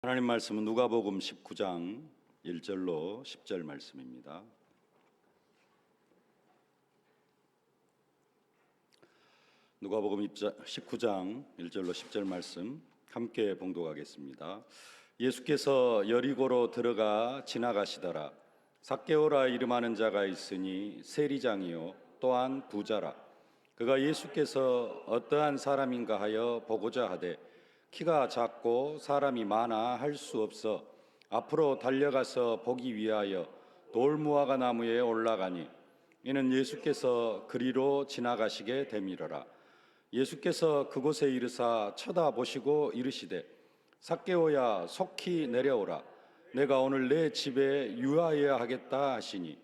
하나님 말씀은 누가복음 19장 1절로 10절 말씀입니다. 누가복음 19장 1절로 10절 말씀 함께 봉독하겠습니다. 예수께서 여리고로 들어가 지나가시더라. 삭개오라 이름하는 자가 있으니 세리장이요 또한 부자라. 그가 예수께서 어떠한 사람인가 하여 보고자 하되 키가 작고 사람이 많아 할 수 없어 앞으로 달려가서 보기 위하여 돌무화과 나무에 올라가니 이는 예수께서 그리로 지나가시게 되밀어라. 예수께서 그곳에 이르사 쳐다보시고 이르시되 삭개오야 속히 내려오라. 내가 오늘 내 집에 유하여야 하겠다 하시니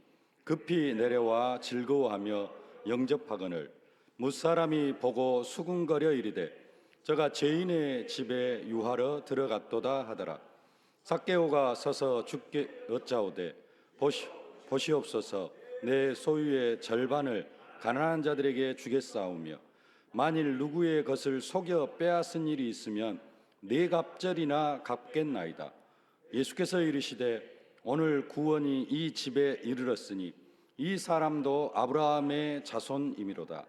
급히 내려와 즐거워하며 영접하거늘 무사람이 보고 수군거려 이르되 저가 죄인의 집에 유하러 들어갔도다 하더라. 삭개오가 서서 주께 여짜오되 보시옵소서 내 소유의 절반을 가난한 자들에게 주겠사오며 만일 누구의 것을 속여 빼앗은 일이 있으면 네 갑절이나 갚겠나이다. 예수께서 이르시되 오늘 구원이 이 집에 이르렀으니 이 사람도 아브라함의 자손이미로다.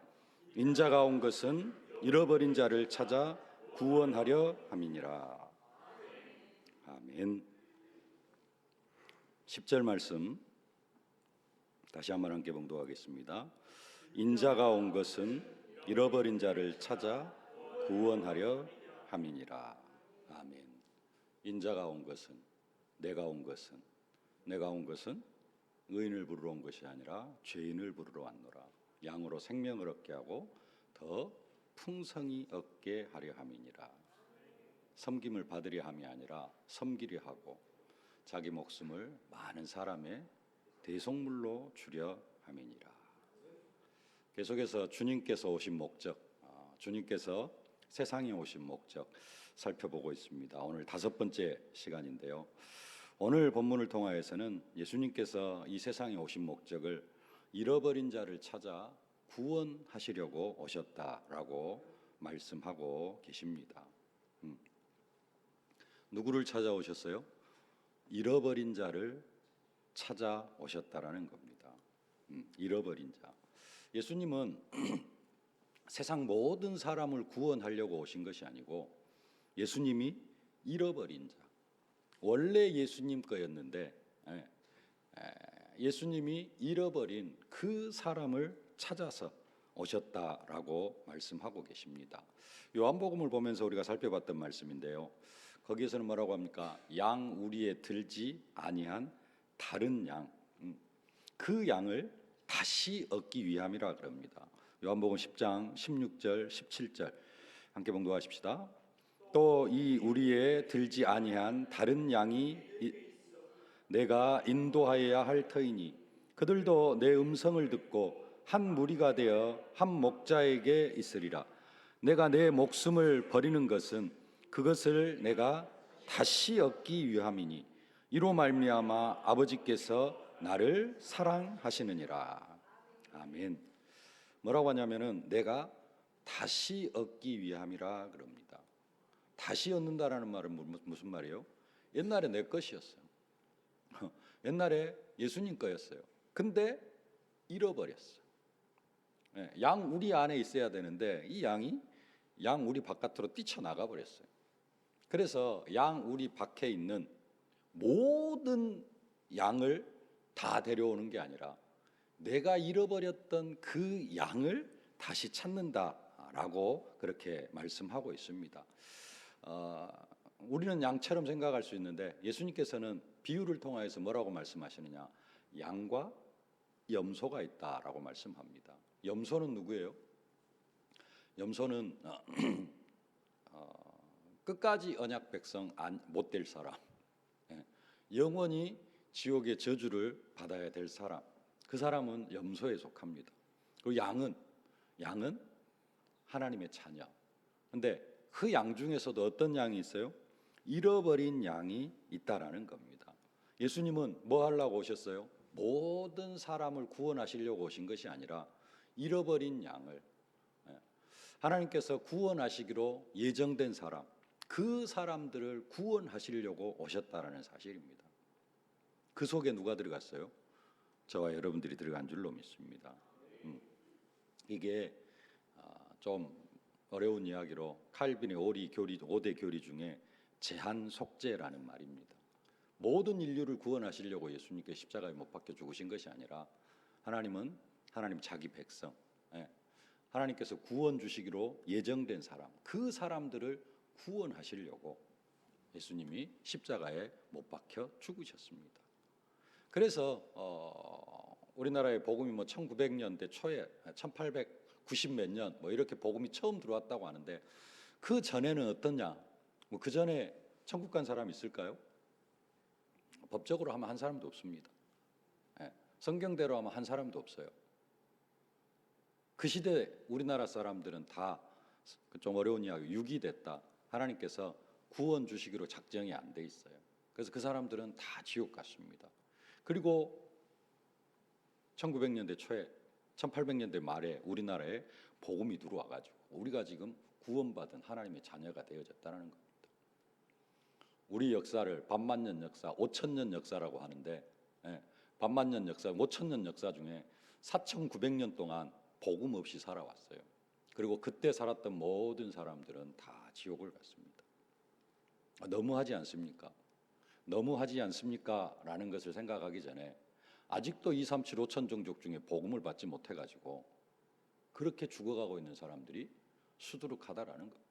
인자가 온 것은 잃어버린 자를 찾아 구원하려 함이니라. 아멘. 10절 말씀 다시 한번 함께 봉독하겠습니다. 인자가 온 것은 잃어버린 자를 찾아 구원하려 함이니라. 아멘. 인자가 온 것은, 내가 온 것은, 내가 온 것은 의인을 부르러 온 것이 아니라 죄인을 부르러 왔노라. 양으로 생명을 얻게 하고 더 풍성히 얻게 하려 함이니라. 섬김을 받으려 함이 아니라 섬기려 하고 자기 목숨을 많은 사람의 대속물로 주려 함이니라. 계속해서 주님께서 오신 목적, 주님께서 세상에 오신 목적 살펴보고 있습니다. 오늘 5번째 시간인데요. 오늘 본문을 통하여서는 예수님께서 이 세상에 오신 목적을 잃어버린 자를 찾아 구원하시려고 오셨다라고 말씀하고 계십니다. 누구를 찾아오셨어요? 잃어버린 자를 찾아오셨다라는 겁니다. 잃어버린 자. 예수님은 세상 모든 사람을 구원하려고 오신 것이 아니고 예수님이 잃어버린 자. 원래 예수님 거였는데 예수님이 잃어버린 그 사람을 찾아서 오셨다라고 말씀하고 계십니다. 요한복음을 보면서 우리가 살펴봤던 말씀인데요. 거기에서는 뭐라고 합니까? 양 우리에 들지 아니한 다른 양, 그 양을 다시 얻기 위함이라 그럽니다. 요한복음 10장 16절 17절 함께 봉독하십시다. 또 이 우리에 들지 아니한 다른 양이 내가 인도하여야 할 터이니 그들도 내 음성을 듣고 한 무리가 되어 한 목자에게 있으리라. 내가 내 목숨을 버리는 것은 그것을 내가 다시 얻기 위함이니 이로 말미암아 아버지께서 나를 사랑하시느니라. 아멘. 뭐라고 하냐면은 내가 다시 얻기 위함이라 그럽니다. 다시 얻는다라는 말은 무슨 말이에요? 옛날에 내 것이었어요. 옛날에 예수님 거였어요. 근데 잃어버렸어요. 양 우리 안에 있어야 되는데 이 양이 양 우리 바깥으로 뛰쳐나가 버렸어요. 그래서 양 우리 밖에 있는 모든 양을 다 데려오는 게 아니라 내가 잃어버렸던 그 양을 다시 찾는다라고 그렇게 말씀하고 있습니다. 우리는 양처럼 생각할 수 있는데 예수님께서는 비유를 통하여서 뭐라고 말씀하시느냐? 양과 염소가 있다라고 말씀합니다. 염소는 누구예요? 염소는 끝까지 언약 백성 못 될 사람, 영원히 지옥의 저주를 받아야 될 사람, 그 사람은 염소에 속합니다. 그리고 양은 하나님의 자녀. 근데 그 양 중에서도 어떤 양이 있어요? 잃어버린 양이 있다라는 겁니다. 예수님은 뭐 하려고 오셨어요? 모든 사람을 구원하시려고 오신 것이 아니라 잃어버린 양을, 하나님께서 구원하시기로 예정된 사람, 그 사람들을 구원하시려고 오셨다라는 사실입니다. 그 속에 누가 들어갔어요? 저와 여러분들이 들어간 줄로 믿습니다. 이게 좀 어려운 이야기로 칼빈의 5대 교리 중에 제한 속죄라는 말입니다. 모든 인류를 구원하시려고 예수님께 십자가에 못 박혀 죽으신 것이 아니라 하나님은 하나님 자기 백성, 하나님께서 구원 주시기로 예정된 사람, 그 사람들을 구원하시려고 예수님이 십자가에 못 박혀 죽으셨습니다. 그래서 우리나라의 복음이 1900년대 초에 1890 몇 년 이렇게 복음이 처음 들어왔다고 하는데, 그 전에는 어떠냐? 그 전에 천국 간 사람 있을까요? 법적으로 하면 한 사람도 없습니다. 성경대로 하면 한 사람도 없어요. 그 시대 우리나라 사람들은 다 좀 어려운 이야기, 유기됐다. 하나님께서 구원 주시기로 작정이 안 돼 있어요. 그래서 그 사람들은 다 지옥 갔습니다. 그리고 1900년대 초에 1800년대 말에 우리나라에 복음이 들어와가지고 우리가 지금 구원받은 하나님의 자녀가 되어졌다는 겁니다. 우리 역사를 반만년 역사, 5000년 역사라고 하는데, 반만년 역사, 5000년 역사 중에 4900년 동안 복음 없이 살아왔어요. 그리고 그때 살았던 모든 사람들은 다 지옥을 갔습니다. 너무하지 않습니까? 너무하지 않습니까? 라는 것을 생각하기 전에 아직도 237 5천 종족 중에 복음을 받지 못해가지고 그렇게 죽어가고 있는 사람들이 수두룩하다라는 겁니다.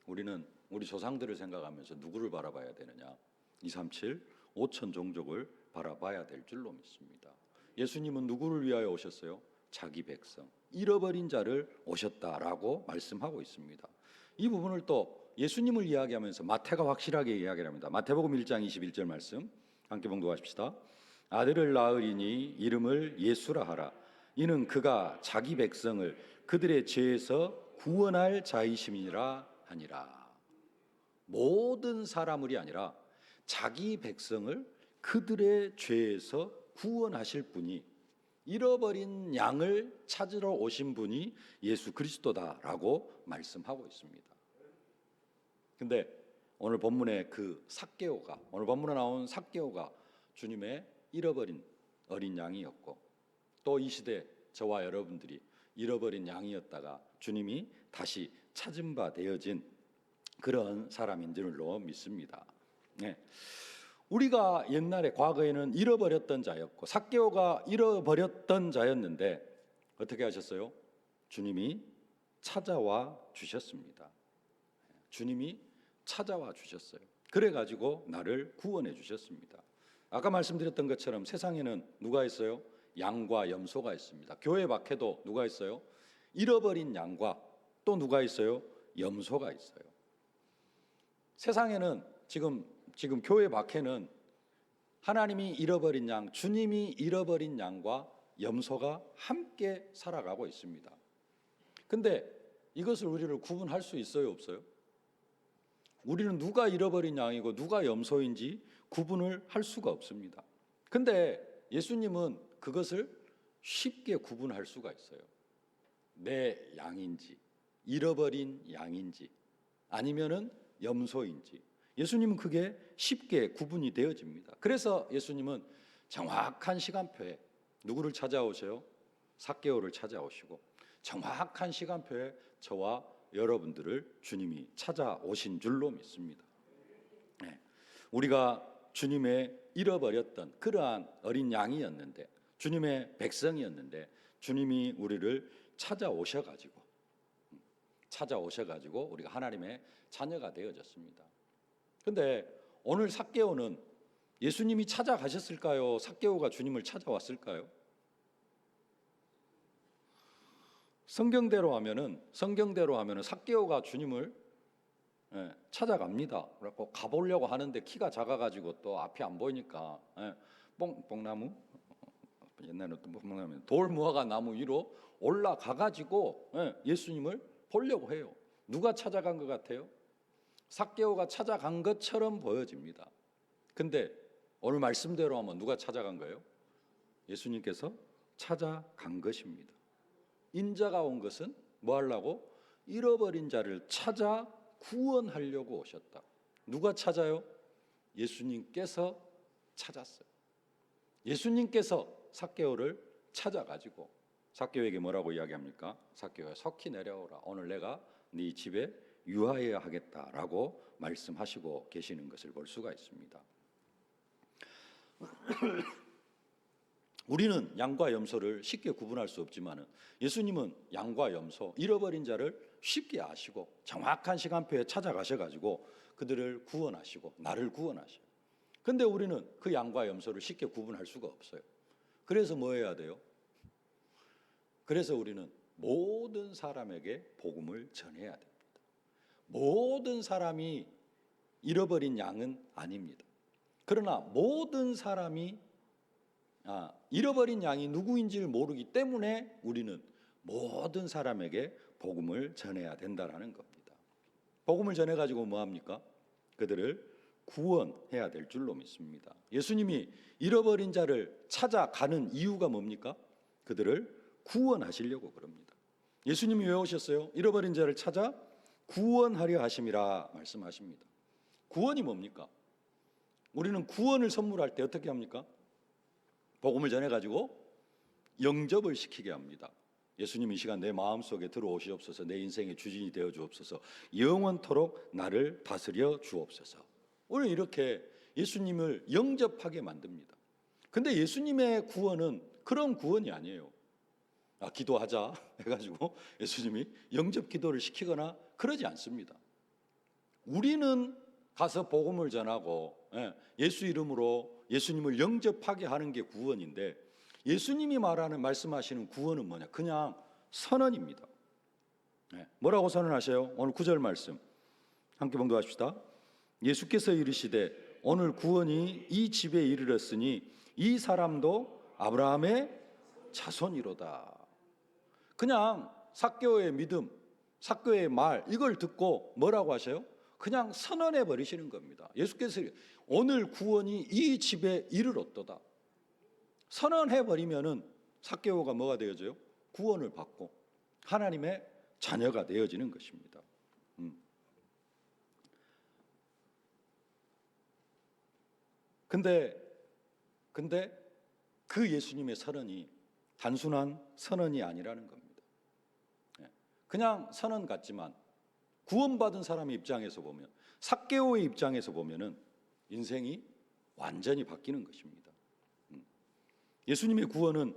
우리는 우리 조상들을 생각하면서 누구를 바라봐야 되느냐? 237 5천 종족을 바라봐야 될 줄로 믿습니다. 예수님은 누구를 위하여 오셨어요? 자기 백성, 잃어버린 자를 오셨다라고 말씀하고 있습니다. 이 부분을 또 예수님을 이야기하면서 마태가 확실하게 이야기를 합니다. 마태복음 1장 21절 말씀 함께 봉독하십시다. 아들을 낳으리니 이름을 예수라 하라. 이는 그가 자기 백성을 그들의 죄에서 구원할 자이심이라 하니라. 모든 사람을이 아니라 자기 백성을 그들의 죄에서 구원하실 분이, 잃어버린 양을 찾으러 오신 분이 예수 그리스도다라고 말씀하고 있습니다. 근데 오늘 본문의 그 삭개오가, 오늘 본문에 나온 삭개오가 주님의 잃어버린 어린 양이었고, 또 이 시대 저와 여러분들이 잃어버린 양이었다가 주님이 다시 찾은 바 되어진 그런 사람인 줄로 믿습니다. 우리가 옛날에 과거에는 잃어버렸던 자였고 삭개오가 잃어버렸던 자였는데 어떻게 하셨어요? 주님이 찾아와 주셨습니다. 주님이 찾아와 주셨어요. 그래가지고 나를 구원해 주셨습니다. 아까 말씀드렸던 것처럼 세상에는 누가 있어요? 양과 염소가 있습니다. 교회 밖에도 누가 있어요? 잃어버린 양과 또 누가 있어요? 염소가 있어요. 세상에는 지금 교회 밖에는 하나님이 잃어버린 양, 주님이 잃어버린 양과 염소가 함께 살아가고 있습니다. 근데 이것을 우리를 구분할 수 있어요, 없어요? 우리는 누가 잃어버린 양이고 누가 염소인지 구분을 할 수가 없습니다. 근데 예수님은 그것을 쉽게 구분할 수가 있어요. 내 양인지, 잃어버린 양인지, 아니면은 염소인지. 예수님은 그게 쉽게 구분이 되어집니다. 그래서 예수님은 정확한 시간표에 누구를 찾아오세요? 삭개오를 찾아오시고 정확한 시간표에 저와 여러분들을 주님이 찾아오신 줄로 믿습니다. 우리가 주님의 잃어버렸던 그러한 어린 양이었는데, 주님의 백성이었는데 주님이 우리를 찾아오셔가지고 우리가 하나님의 자녀가 되어졌습니다. 근데 오늘 삭개오는 예수님이 찾아가셨을까요? 삭개오가 주님을 찾아왔을까요? 성경대로 하면은 삭개오가 주님을 찾아갑니다. 그래서 가보려고 하는데 키가 작아가지고 또 앞이 안 보이니까 뽕나무, 옛날에는 또 뽕나무, 돌무화과 나무 위로 올라가가지고 예수님을 보려고 해요. 누가 찾아간 것 같아요? 삭개오가 찾아간 것처럼 보여집니다. 근데 오늘 말씀대로 하면 누가 찾아간 거예요? 예수님께서 찾아간 것입니다. 인자가 온 것은 뭐 하려고? 잃어버린 자를 찾아 구원하려고 오셨다. 누가 찾아요? 예수님께서 찾았어요. 예수님께서 삭개오를 찾아가지고 삭개오에게 뭐라고 이야기합니까? 삭개오야, 석히 내려오라. 오늘 내가 네 집에 유하여야 하겠다라고 말씀하시고 계시는 것을 볼 수가 있습니다. 우리는 양과 염소를 쉽게 구분할 수 없지만 예수님은 양과 염소, 잃어버린 자를 쉽게 아시고 정확한 시간표에 찾아가셔가지고 그들을 구원하시고 나를 구원하셔요. 근데 우리는 그 양과 염소를 쉽게 구분할 수가 없어요. 그래서 뭐 해야 돼요? 그래서 우리는 모든 사람에게 복음을 전해야 됩니다. 모든 사람이 잃어버린 양은 아닙니다. 그러나 모든 사람이 잃어버린 양이 누구인지를 모르기 때문에 우리는 모든 사람에게 복음을 전해야 된다라는 겁니다. 복음을 전해가지고 뭐합니까? 그들을 구원해야 될 줄로 믿습니다. 예수님이 잃어버린 자를 찾아가는 이유가 뭡니까? 그들을 구원하시려고 그럽니다. 예수님이 왜 오셨어요? 잃어버린 자를 찾아 구원하려 하심이라 말씀하십니다. 구원이 뭡니까? 우리는 구원을 선물할 때 어떻게 합니까? 복음을 전해가지고 영접을 시키게 합니다. 예수님 이 시간 내 마음속에 들어오시옵소서. 내 인생의 주진이 되어 주옵소서. 영원토록 나를 다스려 주옵소서. 오늘 이렇게 예수님을 영접하게 만듭니다. 근데 예수님의 구원은 그런 구원이 아니에요. 기도하자 해가지고 예수님이 영접 기도를 시키거나 그러지 않습니다. 우리는 가서 복음을 전하고 예수 이름으로 예수님을 영접하게 하는 게 구원인데, 예수님이 말씀하시는 구원은 뭐냐? 그냥 선언입니다. 뭐라고 선언하셔요? 오늘 9절 말씀 함께 봉독합시다. 예수께서 이르시되 오늘 구원이 이 집에 이르렀으니 이 사람도 아브라함의 자손이로다. 그냥 삭개오의 믿음, 삭개오의 말, 이걸 듣고 뭐라고 하셔요? 그냥 선언해 버리시는 겁니다. 예수께서 오늘 구원이 이 집에 이르렀도다. 선언해 버리면은 삭개오가 뭐가 되어져요? 구원을 받고 하나님의 자녀가 되어지는 것입니다. 근데 그 예수님의 선언이 단순한 선언이 아니라는 겁니다. 그냥 선언 같지만 구원받은 사람의 입장에서 보면, 삭개오의 입장에서 보면은 인생이 완전히 바뀌는 것입니다. 예수님의 구원은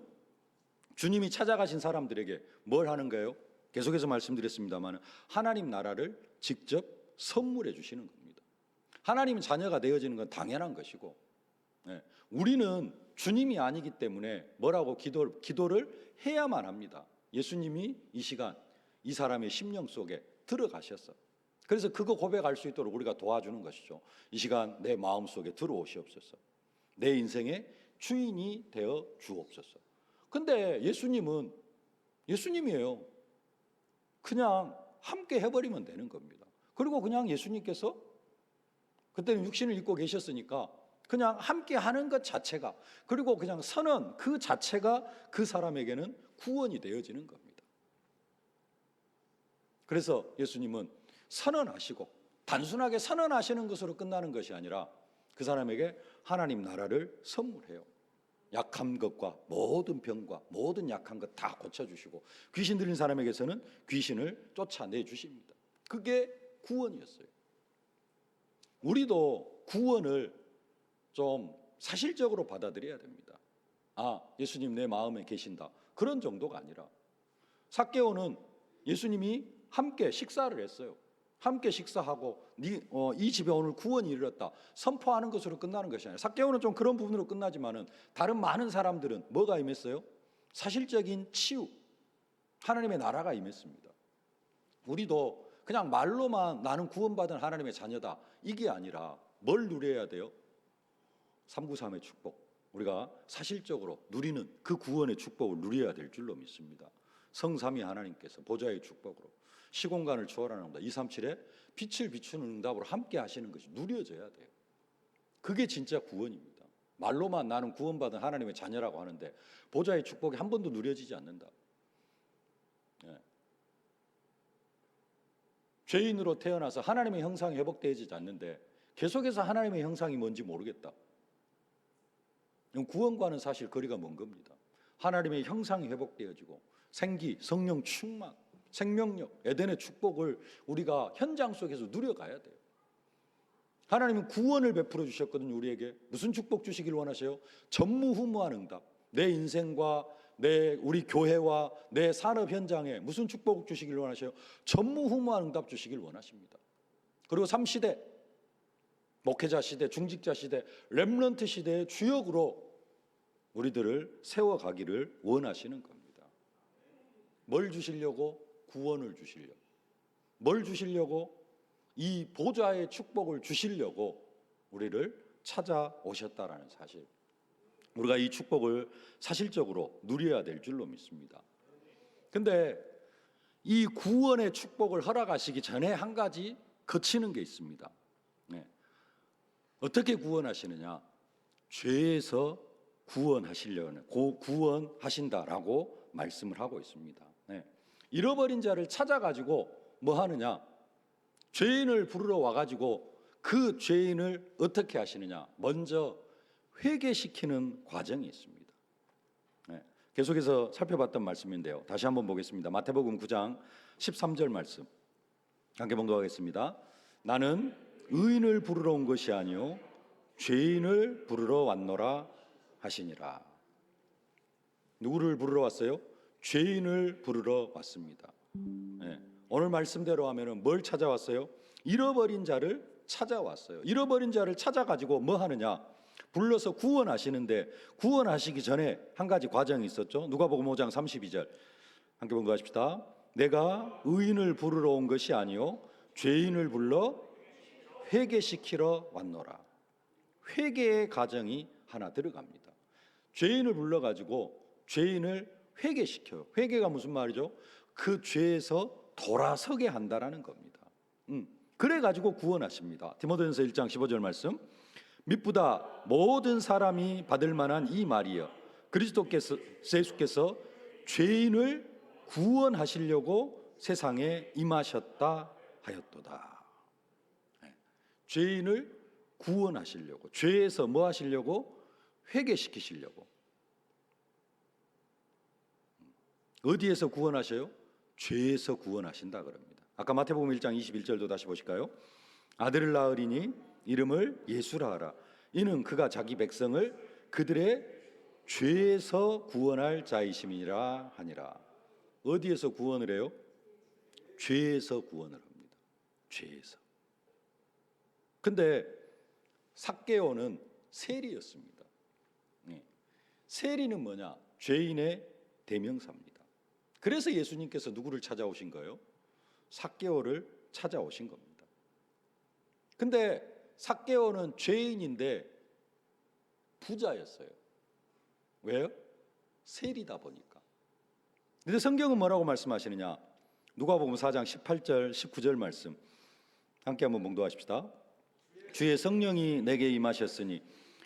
주님이 찾아가신 사람들에게 뭘 하는 거예요? 계속해서 말씀드렸습니다만 하나님 나라를 직접 선물해 주시는 겁니다. 하나님 자녀가 되어지는 건 당연한 것이고, 우리는 주님이 아니기 때문에 뭐라고 기도를 해야만 합니다. 예수님이 이 시간 이 사람의 심령 속에 들어가셨어. 그래서 그거 고백할 수 있도록 우리가 도와주는 것이죠. 이 시간 내 마음속에 들어오시옵소서. 내 인생의 주인이 되어 주옵소서. 근데 예수님이에요. 그냥 함께 해버리면 되는 겁니다. 그리고 그냥 예수님께서 그때는 육신을 입고 계셨으니까 그냥 함께 하는 것 자체가, 그리고 그냥 선언 그 자체가 그 사람에게는 구원이 되어지는 겁니다. 그래서 예수님은 선언하시고, 단순하게 선언하시는 것으로 끝나는 것이 아니라 그 사람에게 하나님 나라를 선물해요. 약한 것과 모든 병과 모든 약한 것 다 고쳐주시고, 귀신 들린 사람에게서는 귀신을 쫓아내 주십니다. 그게 구원이었어요. 우리도 구원을 좀 사실적으로 받아들여야 됩니다. 예수님 내 마음에 계신다, 그런 정도가 아니라, 삭개오는 예수님이 함께 식사를 했어요. 함께 식사하고 이 집에 오늘 구원이 이르렀다 선포하는 것으로 끝나는 것이 아니라, 삭개오는 좀 그런 부분으로 끝나지만은 다른 많은 사람들은 뭐가 임했어요? 사실적인 치유, 하나님의 나라가 임했습니다. 우리도 그냥 말로만 나는 구원받은 하나님의 자녀다, 이게 아니라 뭘 누려야 돼요? 393의 축복, 우리가 사실적으로 누리는 그 구원의 축복을 누려야 될 줄로 믿습니다. 성삼위 하나님께서 보좌의 축복으로 시공간을 초월하는 응답, 237에 빛을 비추는 응답으로 함께 하시는 것이 누려져야 돼요. 그게 진짜 구원입니다. 말로만 나는 구원받은 하나님의 자녀라고 하는데 보좌의 축복이 한 번도 누려지지 않는다. 죄인으로 태어나서 하나님의 형상이 회복되어지지 않는데 계속해서 하나님의 형상이 뭔지 모르겠다. 구원과는 사실 거리가 먼 겁니다. 하나님의 형상이 회복되어지고 생기, 성령 충만, 생명력, 에덴의 축복을 우리가 현장 속에서 누려가야 돼요. 하나님은 구원을 베풀어 주셨거든요. 우리에게 무슨 축복 주시길 원하세요? 전무후무한 응답. 내 인생과 우리 교회와 내 산업 현장에 무슨 축복 주시길 원하세요? 전무후무한 응답 주시길 원하십니다. 그리고 3시대, 목회자 시대, 중직자 시대, 렘넌트 시대의 주역으로 우리들을 세워가기를 원하시는 겁니다. 뭘 주시려고? 구원을 주시려고. 뭘 주시려고? 이 보좌의 축복을 주시려고 우리를 찾아오셨다라는 사실, 우리가 이 축복을 사실적으로 누려야 될 줄로 믿습니다. 근데 이 구원의 축복을 허락하시기 전에 한 가지 거치는 게 있습니다. 어떻게 구원하시느냐? 죄에서 구원하신다라고 말씀을 하고 있습니다. 잃어버린 자를 찾아가지고 뭐 하느냐? 죄인을 부르러 와가지고 그 죄인을 어떻게 하시느냐? 먼저 회개시키는 과정이 있습니다. 계속해서 살펴봤던 말씀인데요. 다시 한번 보겠습니다. 마태복음 9장 13절 말씀 함께 봉독하겠습니다. 나는 의인을 부르러 온 것이 아니요 죄인을 부르러 왔노라 하시니라. 누구를 부르러 왔어요? 죄인을 부르러 왔습니다. 오늘 말씀대로 하면은 뭘 찾아왔어요? 잃어버린 자를 찾아왔어요. 잃어버린 자를 찾아가지고 뭐 하느냐? 불러서 구원하시는데 구원하시기 전에 한 가지 과정이 있었죠. 누가복음 5장 32절 함께 봉독하십시다. 내가 의인을 부르러 온 것이 아니요 죄인을 불러 회개시키러 왔노라. 회개의 과정이 하나 들어갑니다. 죄인을 불러가지고 죄인을 회개시켜요. 회개가 무슨 말이죠? 그 죄에서 돌아서게 한다라는 겁니다. 그래가지고 구원하십니다. 디모데전서 1장 15절 말씀, 미쁘다 모든 사람이 받을 만한 이 말이여 그리스도께서 예수께서 죄인을 구원하시려고 세상에 임하셨다 하였도다. 죄인을 구원하시려고, 죄에서 뭐 하시려고? 회개시키시려고. 어디에서 구원하셔요? 죄에서 구원하신다 그럽니다. 아까 마태복음 1장 21절도 다시 보실까요? 아들을 낳으리니 이름을 예수라 하라. 이는 그가 자기 백성을 그들의 죄에서 구원할 자이심이라 하니라. 어디에서 구원을 해요? 죄에서 구원을 합니다. 죄에서. 근데 삭개오는 세리였습니다. 세리는 뭐냐? 죄인의 대명사입니다. 그래서 예수님께서 누구를 찾아오신 거예요? 삭개오를 찾아오신 겁니다. 근데 삭개오는 죄인인데 부자였어요. 왜요? 세리다 보니까. 근데 성경은 뭐라고 말씀하시느냐? 누가복음 4장 18절 19절 말씀 함께 한번 봉독하십시다. 주의 성령이 내게 임하셨으니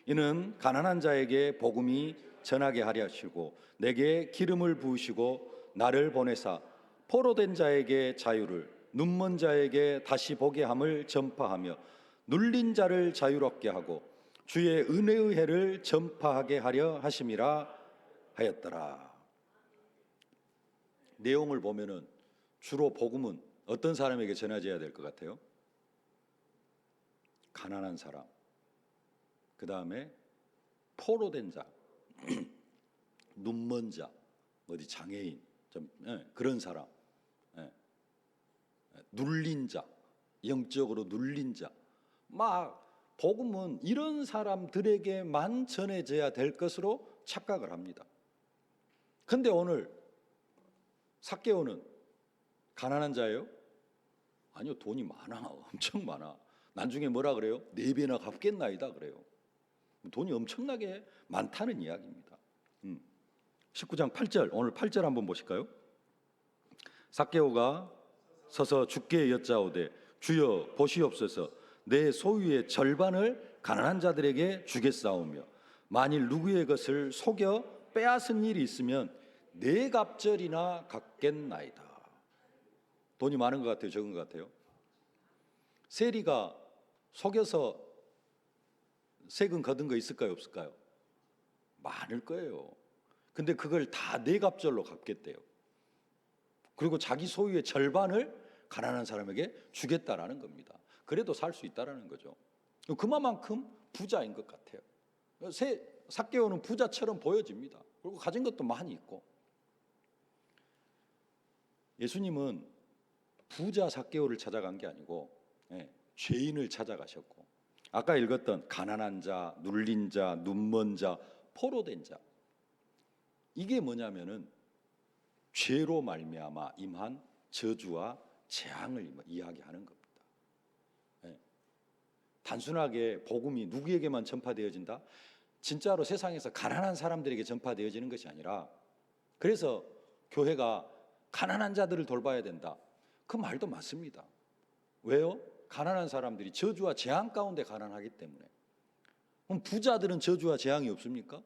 이는 가난한 자에게 복음이 전하게 하려 하시고 내게 기름을 부으시고 나를 보내사 포로된 자에게 자유를, 눈먼 자에게 다시 보게 함을 전파하며 눌린 자를 자유롭게 하고 주의 은혜의 해를 전파하게 하려 하심이라 하였더라. 내용을 보면은 주로 복음은 어떤 사람에게 전해져야 될 것 같아요? 가난한 사람, 그 다음에 포로된 자, 눈먼 자, 어디 장애인, 그런 사람, 눌린 자, 영적으로 눌린 자, 막 복음은 이런 사람들에게만 전해져야 될 것으로 착각을 합니다. 근데 오늘 삭개오는 가난한 자예요? 아니요, 돈이 많아, 엄청 많아. 나중에 뭐라 그래요? 4배나 갚겠나이다 그래요. 돈이 엄청나게 많다는 이야기입니다. 19장 8절, 오늘 8절 한번 보실까요? 삭개오가 서서 주께 여짜오되 주여 보시옵소서 내 소유의 절반을 가난한 자들에게 주겠사오며 만일 누구의 것을 속여 빼앗은 일이 있으면 4갑절이나 갚겠나이다. 돈이 많은 것 같아요? 적은 것 같아요? 세리가 속여서 세금 거둔 거 있을까요, 없을까요? 많을 거예요. 근데 그걸 다 네 갑절로 갚겠대요. 그리고 자기 소유의 절반을 가난한 사람에게 주겠다라는 겁니다. 그래도 살 수 있다라는 거죠. 그만큼 부자인 것 같아요. 삭개오는 부자처럼 보여집니다. 그리고 가진 것도 많이 있고. 예수님은 부자 삭개오를 찾아간 게 아니고 죄인을 찾아가셨고, 아까 읽었던 가난한 자, 눌린 자, 눈먼 자, 포로된 자, 이게 뭐냐면은 죄로 말미암아 임한 저주와 재앙을 이야기하는 겁니다. 단순하게 복음이 누구에게만 전파되어진다? 진짜로 세상에서 가난한 사람들에게 전파되어지는 것이 아니라, 그래서 교회가 가난한 자들을 돌봐야 된다, 그 말도 맞습니다. 왜요? 가난한 사람들이 저주와 재앙 가운데 가난하기 때문에. 그럼 부자들은 저주와 재앙이 없습니까?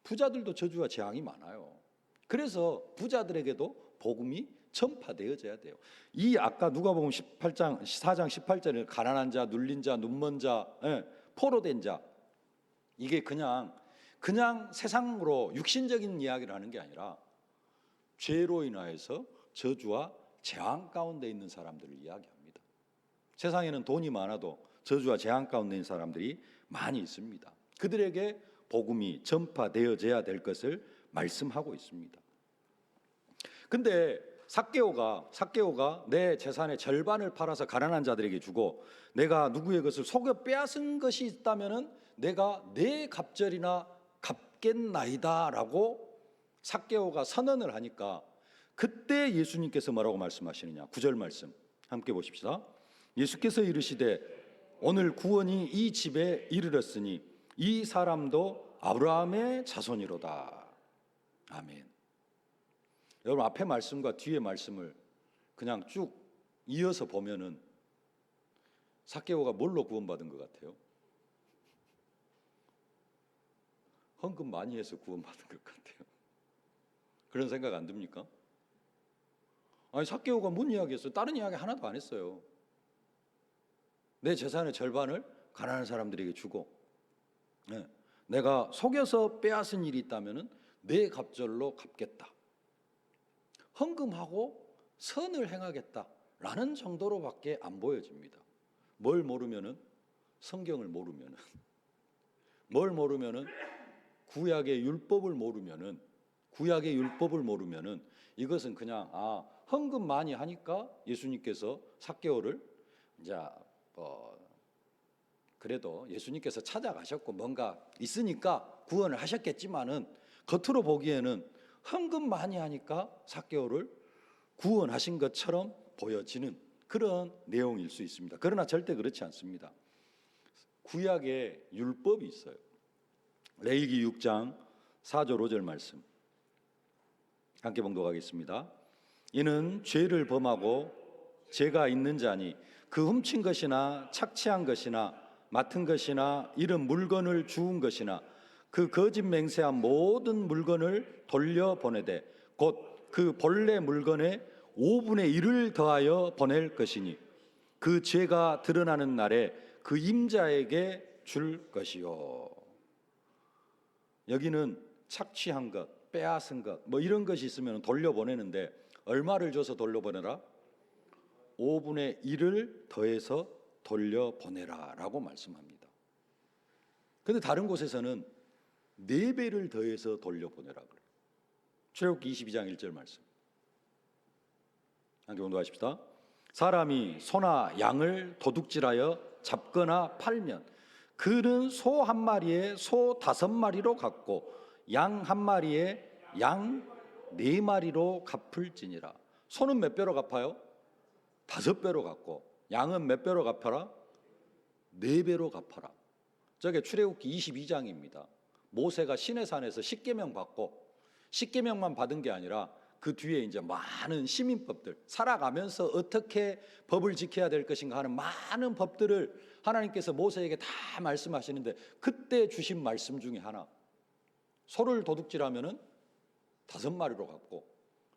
부자들도 저주와 재앙이 많아요. 그래서 부자들에게도 복음이 전파되어져야 돼요. 이 아까 누가복음 4장 18절에 가난한 자, 눌린 자, 눈먼 자, 포로된 자, 이게 그냥 세상으로 육신적인 이야기를 하는 게 아니라 죄로 인하여서 저주와 재앙 가운데 있는 사람들을 이야기합니다. 세상에는 돈이 많아도 저주와 재앙 가운데 있는 사람들이 많이 있습니다. 그들에게 복음이 전파되어져야 될 것을 말씀하고 있습니다. 근데 삭개오가 내 재산의 절반을 팔아서 가난한 자들에게 주고, 내가 누구의 것을 속여 빼앗은 것이 있다면은 내가 네 갑절이나 갚겠나이다라고 삭개오가 선언을 하니까, 그때 예수님께서 뭐라고 말씀하시느냐? 9절 말씀 함께 보십시다. 예수께서 이르시되 오늘 구원이 이 집에 이르렀으니 이 사람도 아브라함의 자손이로다. 아멘. 여러분, 앞에 말씀과 뒤에 말씀을 그냥 쭉 이어서 보면은 삭개오가 뭘로 구원받은 것 같아요? 헌금 많이 해서 구원받은 것 같아요. 그런 생각 안 듭니까? 아니, 삭개오가 뭔 이야기 했어요? 다른 이야기 하나도 안 했어요. 내 재산의 절반을 가난한 사람들에게 주고, 내가 속여서 빼앗은 일이 있다면은 네 갑절로 갚겠다, 헌금하고 선을 행하겠다라는 정도로밖에 안 보여집니다. 뭘 모르면은, 성경을 모르면은, 뭘 모르면은, 구약의 율법을 모르면은 이것은 그냥 헌금 많이 하니까 예수님께서 삭개오를 이제 그래도 예수님께서 찾아가셨고 뭔가 있으니까 구원을 하셨겠지만은, 겉으로 보기에는 헌금 많이 하니까 삭개오를 구원하신 것처럼 보여지는 그런 내용일 수 있습니다. 그러나 절대 그렇지 않습니다. 구약에 율법이 있어요. 레위기 6장 4절 5절 말씀 함께 봉독하겠습니다. 이는 죄를 범하고 죄가 있는 자니 그 훔친 것이나 착취한 것이나 맡은 것이나 이런 물건을 주운 것이나 그 거짓 맹세한 모든 물건을 돌려보내되 곧 그 본래 물건의 5분의 1을 더하여 보낼 것이니 그 죄가 드러나는 날에 그 임자에게 줄 것이요. 여기는 착취한 것, 빼앗은 것, 뭐 이런 것이 있으면 돌려보내는데, 얼마를 줘서 돌려보내라? 5분의 1을 더해서 돌려보내라 라고 말씀합니다. 그런데 다른 곳에서는 4배를 더해서 돌려보내라 그래요. 출애굽기 22장 1절 말씀 함께 공부하십시다. 사람이 소나 양을 도둑질하여 잡거나 팔면 그는 소 한 마리에 소 5마리로 갚고 양 한 마리에 양 4마리로 갚을지니라. 소는 몇 배로 갚아요? 5배로 갚고, 양은 몇 배로 갚아라? 4배로 갚아라. 저게 출애굽기 22장입니다. 모세가 시내산에서 십계명 받고, 십계명만 받은 게 아니라 그 뒤에 이제 많은 시민법들, 살아가면서 어떻게 법을 지켜야 될 것인가 하는 많은 법들을 하나님께서 모세에게 다 말씀하시는데, 그때 주신 말씀 중에 하나, 소를 도둑질하면은 5마리로 갚고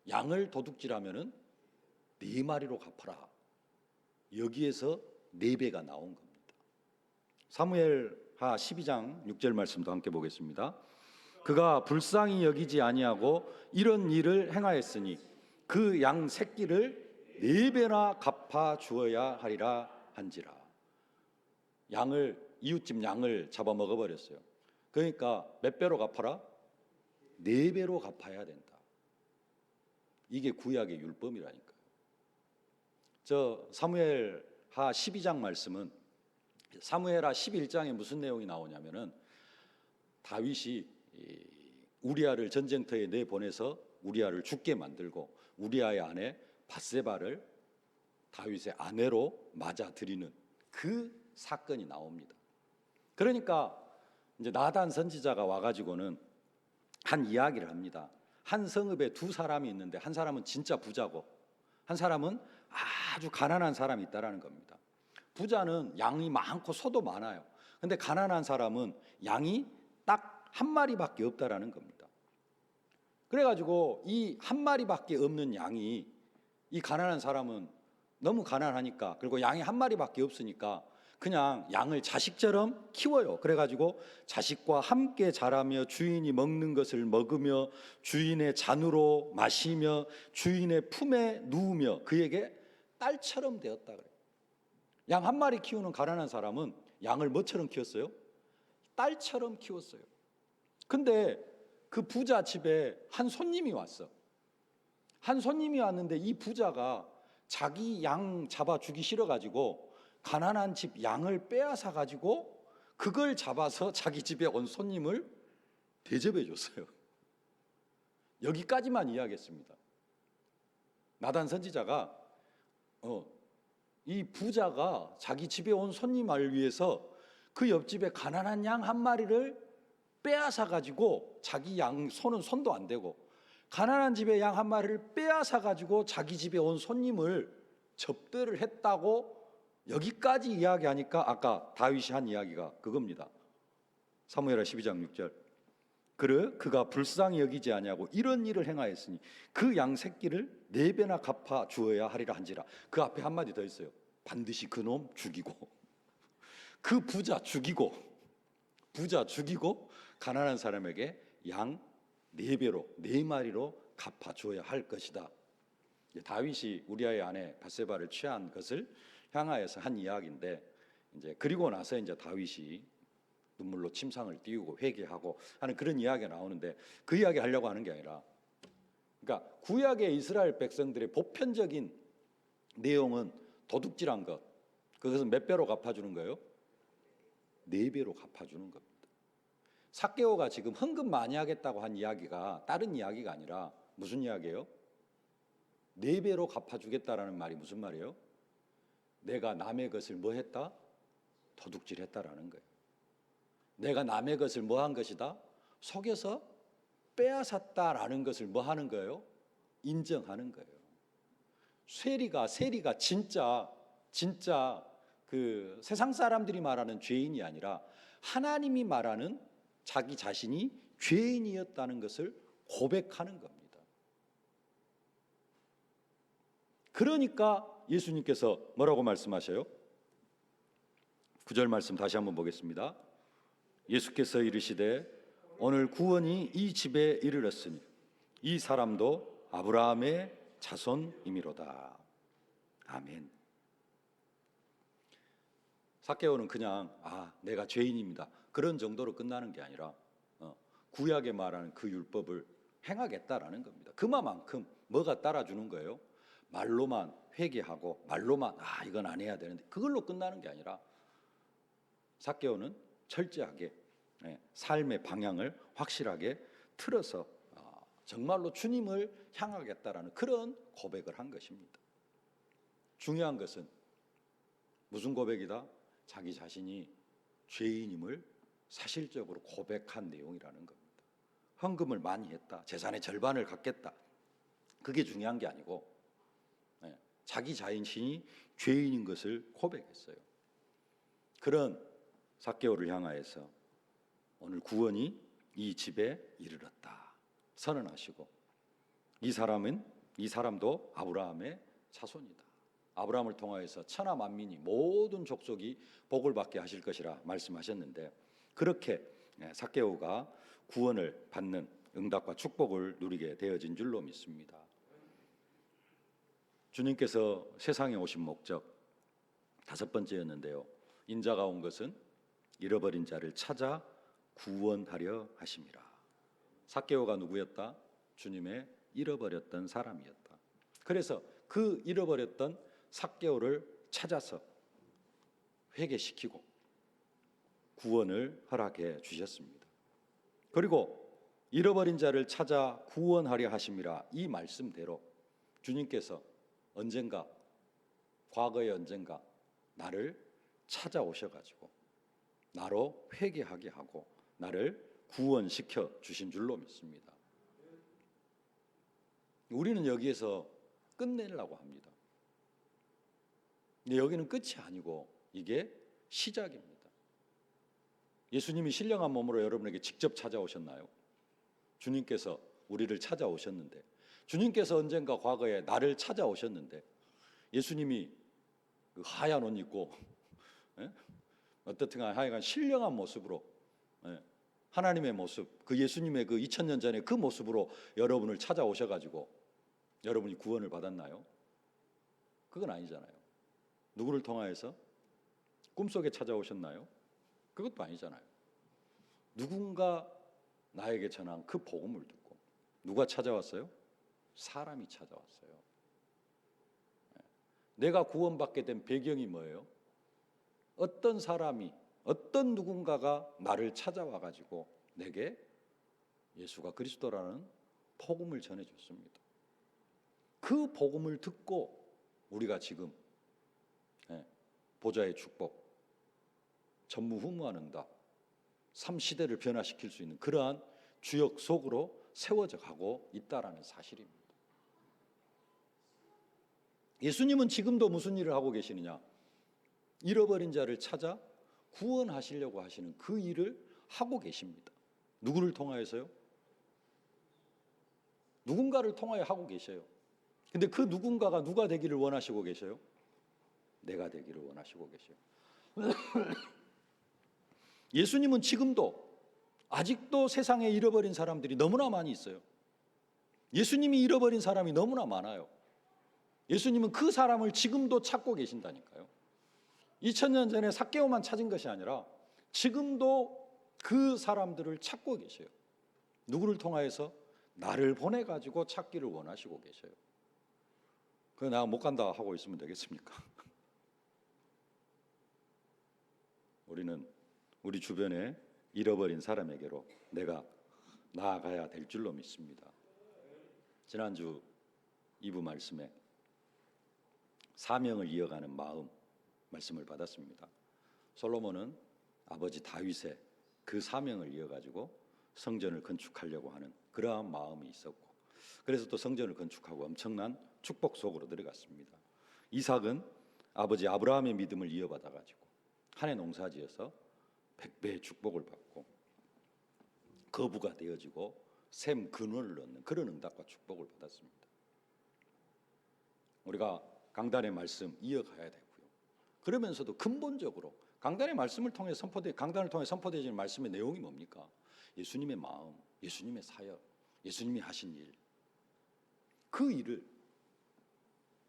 양을 도둑질하면은 4마리로 갚아라. 여기에서 4배가 나온 겁니다. 사무엘하 12장 6절 말씀도 함께 보겠습니다. 그가 불쌍히 여기지 아니하고 이런 일을 행하였으니 그 양 새끼를 4배나 갚아 주어야 하리라 한지라. 이웃집 양을 잡아 먹어버렸어요. 그러니까 몇 배로 갚아라? 4배로 갚아야 된다. 이게 구약의 율법이라니까요. 저 사무엘하 12장 말씀은 사무엘하 11장에 무슨 내용이 나오냐면은 다윗이 우리아를 전쟁터에 내보내서 우리아를 죽게 만들고 우리아의 아내 밧세바를 다윗의 아내로 맞아들이는 그 사건이 나옵니다. 그러니까 이제 나단 선지자가 와가지고는 한 이야기를 합니다. 한 성읍에 2사람이 있는데 한 사람은 진짜 부자고 한 사람은 아주 가난한 사람이 있다라는 겁니다. 부자는 양이 많고 소도 많아요. 근데 가난한 사람은 양이 딱 한 마리밖에 없다라는 겁니다. 그래가지고 이 한 마리밖에 없는 양이 이 가난한 사람은 너무 가난하니까 그리고 양이 한 마리밖에 없으니까 그냥 양을 자식처럼 키워요. 그래가지고 자식과 함께 자라며 주인이 먹는 것을 먹으며 주인의 잔으로 마시며 주인의 품에 누우며 그에게 딸처럼 되었다 그래요. 양 한 마리 키우는 가난한 사람은 양을 뭐처럼 키웠어요? 딸처럼 키웠어요. 근데 그 부자 집에 한 손님이 왔어. 한 손님이 왔는데 이 부자가 자기 양 잡아주기 싫어가지고 가난한 집 양을 빼앗아 가지고 그걸 잡아서 자기 집에 온 손님을 대접해 줬어요. 여기까지만 이해하겠습니다. 나단 선지자가 이 부자가 자기 집에 온 손님을 위해서 그 옆집에 가난한 양 한 마리를 빼앗아 가지고 자기 양 손은 손도 안 대고 가난한 집에 양 한 마리를 빼앗아 가지고 자기 집에 온 손님을 접대를 했다고 여기까지 이야기하니까 아까 다윗이 한 이야기가 그겁니다. 사무엘하 12장 6절. 그가 불쌍히 여기지 아니하고 이런 일을 행하였으니 그 양 새끼를 4배나 갚아 주어야 하리라 한지라. 그 앞에 한마디 더 있어요. 반드시 그놈 죽이고 그 부자 죽이고 가난한 사람에게 양 4배로 4마리로 갚아 주어야 할 것이다. 다윗이 우리아의 아내 밧세바를 취한 것을 향하여서 한 이야기인데 이제 그리고 나서 이제 다윗이 눈물로 침상을 띄우고 회개하고 하는 그런 이야기가 나오는데 그 이야기 하려고 하는 게 아니라 그러니까 구약의 이스라엘 백성들의 보편적인 내용은 도둑질한 것 그것은 몇 배로 갚아주는 거예요? 4배로 갚아주는 겁니다. 삭개오가 지금 헌금 많이 하겠다고 한 이야기가 다른 이야기가 아니라 무슨 이야기예요? 4배로 갚아주겠다라는 말이 무슨 말이에요? 내가 남의 것을 뭐 했다? 도둑질했다라는 거예요. 내가 남의 것을 뭐 한 것이다? 속여서 빼앗았다라는 것을 뭐 하는 거예요? 인정하는 거예요. 세리가 진짜 그 세상 사람들이 말하는 죄인이 아니라 하나님이 말하는 자기 자신이 죄인이었다는 것을 고백하는 겁니다. 그러니까 예수님께서 뭐라고 말씀하셔요? 9절 말씀 다시 한번 보겠습니다. 예수께서 이르시되 오늘 구원이 이 집에 이르렀으니 이 사람도 아브라함의 자손이미로다. 아멘. 삭개오는 그냥 내가 죄인입니다 그런 정도로 끝나는 게 아니라 구약에 말하는 그 율법을 행하겠다라는 겁니다. 그만큼 뭐가 따라주는 거예요? 말로만 회개하고 말로만 이건 안 해야 되는데 그걸로 끝나는 게 아니라 삭개오는 철저하게 삶의 방향을 확실하게 틀어서 정말로 주님을 향하겠다라는 그런 고백을 한 것입니다. 중요한 것은 무슨 고백이다? 자기 자신이 죄인임을 사실적으로 고백한 내용이라는 겁니다. 헌금을 많이 했다, 재산의 절반을 갖겠다, 그게 중요한 게 아니고 자기 자신이 죄인인 것을 고백했어요. 그런 삭개오를 향하여서 오늘 구원이 이 집에 이르렀다 선언하시고 이 사람도 아브라함의 자손이다. 아브라함을 통하여서 천하 만민이 모든 족속이 복을 받게 하실 것이라 말씀하셨는데, 그렇게 삭개오가 구원을 받는 응답과 축복을 누리게 되어진 줄로 믿습니다. 주님께서 세상에 오신 목적 다섯 번째였는데요, 인자가 온 것은 잃어버린 자를 찾아 구원하려 하심이라. 삭개오가 누구였다? 주님의 잃어버렸던 사람이었다. 그래서 그 잃어버렸던 삭개오를 찾아서 회개시키고 구원을 허락해 주셨습니다. 그리고 잃어버린 자를 찾아 구원하려 하심이라, 이 말씀대로 주님께서 언젠가, 과거에 언젠가 나를 찾아오셔가지고 나로 회개하게 하고 나를 구원시켜 주신 줄로 믿습니다. 우리는 여기에서 끝내려고 합니다. 근데 여기는 끝이 아니고 이게 시작입니다. 예수님이 신령한 몸으로 여러분에게 직접 찾아오셨나요? 주님께서 우리를 찾아오셨는데, 주님께서 언젠가 과거에 나를 찾아오셨는데, 예수님이 그 하얀 옷 입고 어떻든 하여간 신령한 모습으로, 하나님의 모습, 그 예수님의 그 2000년 전에 그 모습으로 여러분을 찾아오셔가지고 여러분이 구원을 받았나요? 그건 아니잖아요. 누구를 통하여서? 꿈속에 찾아오셨나요? 그것도 아니잖아요. 누군가 나에게 전한 그 복음을 듣고. 누가 찾아왔어요? 사람이 찾아왔어요. 내가 구원받게 된 배경이 뭐예요? 어떤 사람이, 어떤 누군가가 나를 찾아와가지고 내게 예수가 그리스도라는 복음을 전해줬습니다. 그 복음을 듣고 우리가 지금 보좌의 축복, 전무후무한 응답, 삶시대를 변화시킬 수 있는 그러한 주역 속으로 세워져 가고 있다라는 사실입니다. 예수님은 지금도 무슨 일을 하고 계시느냐? 잃어버린 자를 찾아 구원하시려고 하시는 그 일을 하고 계십니다. 누구를 통하여서요? 누군가를 통하여 하고 계셔요. 근데 그 누군가가 누가 되기를 원하시고 계셔요? 내가 되기를 원하시고 계셔요. 예수님은 지금도 아직도 세상에 잃어버린 사람들이 너무나 많이 있어요. 예수님이 잃어버린 사람이 너무나 많아요. 예수님은 그 사람을 지금도 찾고 계신다니까요. 2000년 전에 삭개오만 찾은 것이 아니라 지금도 그 사람들을 찾고 계셔요. 누구를 통하여서? 나를 보내가지고 찾기를 원하시고 계셔요. 그 나 못 간다 하고 있으면 되겠습니까? 우리는 우리 주변에 잃어버린 사람에게로 내가 나아가야 될 줄로 믿습니다. 지난주 2부 말씀에 사명을 이어가는 마음 말씀을 받았습니다. 솔로몬은 아버지 다윗의 그 사명을 이어가지고 성전을 건축하려고 하는 그러한 마음이 있었고, 그래서 또 성전을 건축하고 엄청난 축복 속으로 들어갔습니다. 이삭은 아버지 아브라함의 믿음을 이어받아가지고 한 해 농사지어서 100배의 축복을 받고 거부가 되어지고 샘 근원을 얻는 그런 응답과 축복을 받았습니다. 우리가 강단의 말씀 이어가야 되고요. 그러면서도 근본적으로 강단의 말씀을 통해 강단을 통해 선포되어지는 말씀의 내용이 뭡니까? 예수님의 마음, 예수님의 사역, 예수님이 하신 일. 그 일을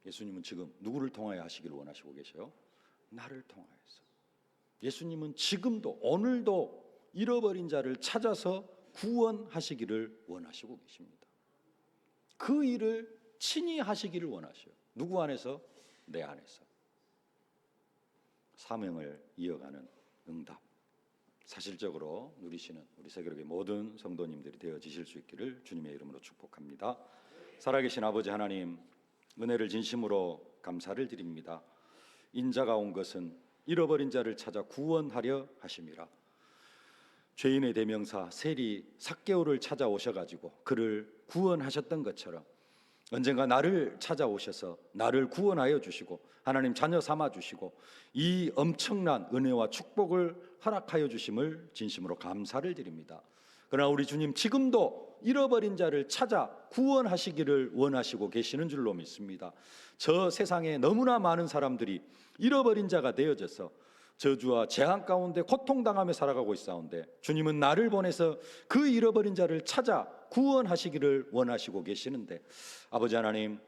예수님은 지금 누구를 통하여 하시기를 원하시고 계셔요? 나를 통하여서. 예수님은 지금도 오늘도 잃어버린 자를 찾아서 구원하시기를 원하시고 계십니다. 그 일을 친히 하시기를 원하셔요. 누구 안에서? 내 안에서. 사명을 이어가는 응답, 사실적으로 누리시는 우리 세계로의 모든 성도님들이 되어지실 수 있기를 주님의 이름으로 축복합니다. 살아계신 아버지 하나님, 은혜를 진심으로 감사를 드립니다. 인자가 온 것은 잃어버린 자를 찾아 구원하려 하심이라. 죄인의 대명사 세리 삭개오를 찾아오셔가지고 그를 구원하셨던 것처럼 언젠가 나를 찾아오셔서 나를 구원하여 주시고 하나님 자녀 삼아 주시고 이 엄청난 은혜와 축복을 허락하여 주심을 진심으로 감사를 드립니다. 그러나 우리 주님 지금도 잃어버린 자를 찾아 구원하시기를 원하시고 계시는 줄로 믿습니다. 저 세상에 너무나 많은 사람들이 잃어버린 자가 되어져서 저주와 재앙 가운데 고통당하며 살아가고 있사온데, 주님은 나를 보내서 그 잃어버린 자를 찾아 구원하시기를 원하시고 계시는데, 아버지 하나님,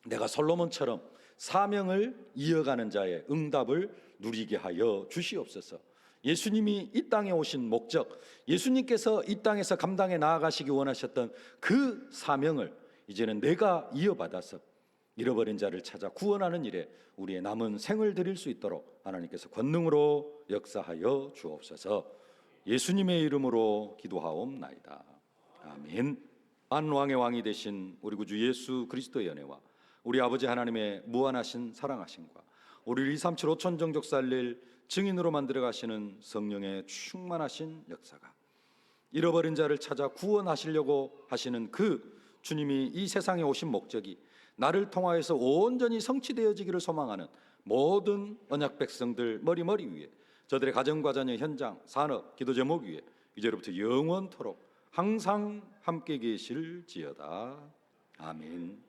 내가 솔로몬처럼 사명을 이어가는 자의 응답을 누리게 하여 주시옵소서. 예수님이 이 땅에 오신 목적, 예수님께서 이 땅에서 감당해 나아가시기 원하셨던 그 사명을 이제는 내가 이어받아서 잃어버린 자를 찾아 구원하는 일에 우리의 남은 생을 드릴 수 있도록 하나님께서 권능으로 역사하여 주옵소서. 예수님의 이름으로 기도하옵나이다. 아멘. 만왕의 왕이 되신 우리 구주 예수 그리스도의 은혜와 우리 아버지 하나님의 무한하신 사랑하심과 우리를 237 5천 정족 살릴 증인으로 만들어 가시는 성령의 충만하신 역사가, 잃어버린 자를 찾아 구원하시려고 하시는 그 주님이 이 세상에 오신 목적이 나를 통하여서 온전히 성취되어지기를 소망하는 모든 언약 백성들 머리 위에, 저들의 가정과 자녀, 현장, 산업, 기도 제목 위에 이제로부터 영원토록 항상 함께 계실지어다. 아멘.